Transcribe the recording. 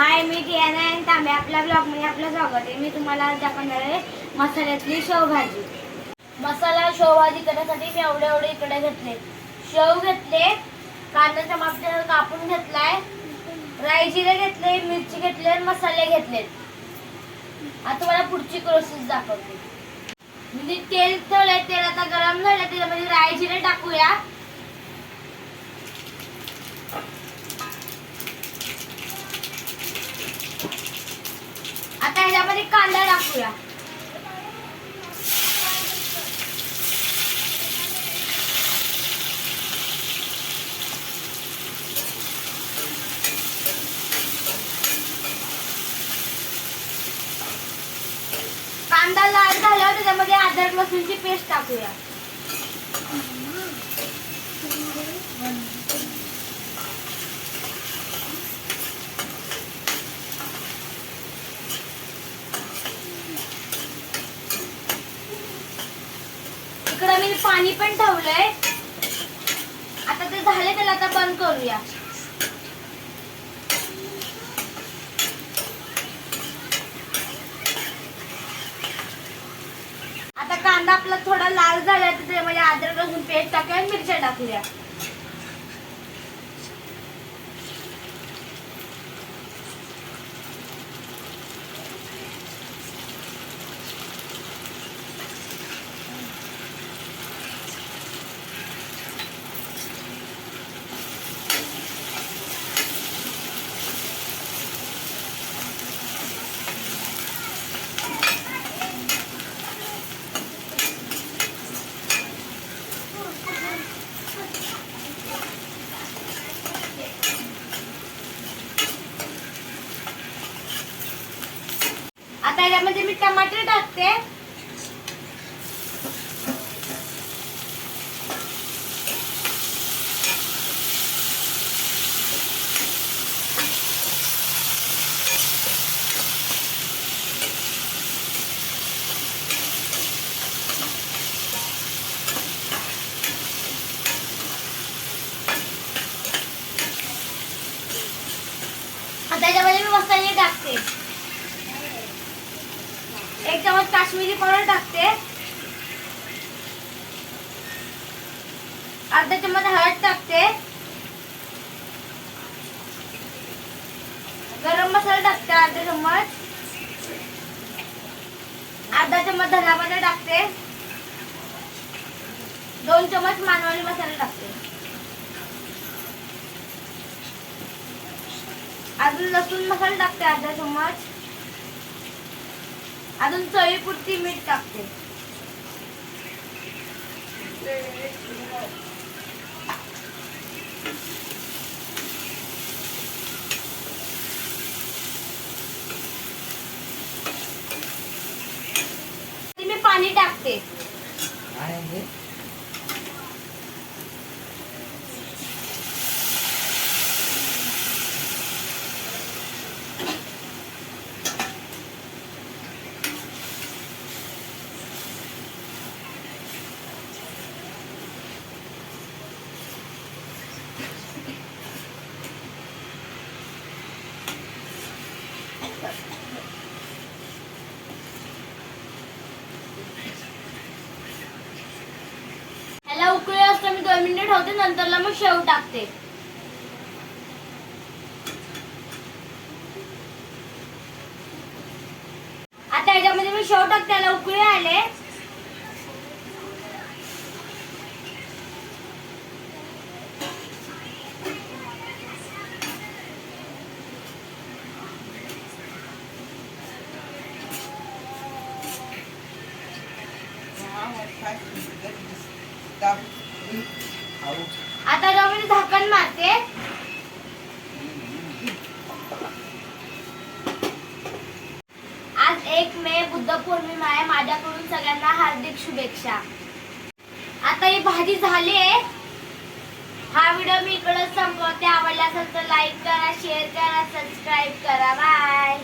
हाय, मी Tiana आणि तांबे. आपल्या ब्लॉगमध्ये आपलं स्वागत आहे. मी तुम्हाला आज दाखवणार आहे मसाल्यातली शेवभाजी. मसाला शेवभाजी करण्यासाठी मी एवढे इकडे घेतले. शेव घेतले, कांदा टमाटर कापून घेतलाय, राई जिरे घेतले, मिरची घेतले, मसाले घेतले. आता तुम्हाला पुढची प्रोसेस दाखवते. म्हणजे तेल ठेवलंय, तेल आता गरम झालं, त्याच्यामध्ये राई जिरे टाकूया. आता ह्याच्यामध्ये कांदा टाकूया. कांदा लाल झाल्यावर त्याच्यामध्ये अद्रक लसूणची पेस्ट टाकूया. इकडे मी पाणी पण ठेवलंय. आता ते झाले, त्याला आता बंद करूया. आता कांदा आपला थोडा लाल झाला तर त्यामध्ये अद्रक लसूण पेस्ट टाकूया आणि मिरच्या टाकूया. आता यामध्ये मी टमाटर टाकते. आता यामध्ये मी मसाले टाकते. 1 चमच काश्मीरी पावडर टाकते, अर्धा चमच हळद टाकते, गरम मसाला टाकते अर्धा चमच, अर्धा चमच धना पावडर टाकते, 2 चमच मानवली मसाला टाकते, अजून लसूण मसाला टाकते अर्धा चमच, अजून चवीपुरती मीठ टाकते. मी पाणी टाकते. ह्याला उकळी असते, मी 2 मिनिट ठेवते, नंतरला मग शेव टाकते. आता ह्याच्यामध्ये मी शेव टाकते, त्याला उकळी आले. आता जेव्हा मी झाकण मारते. आज 1 मे बुद्ध पौर्णिमा आहे. माझ्याकडून सगळ्यांना हार्दिक शुभेच्छा. आता ही भाजी झाली आहे. हा व्हिडिओ मी इकडे संपवते. आवडला असेल तर लाईक करा, शेअर करा, सबस्क्राईब करा. बाय.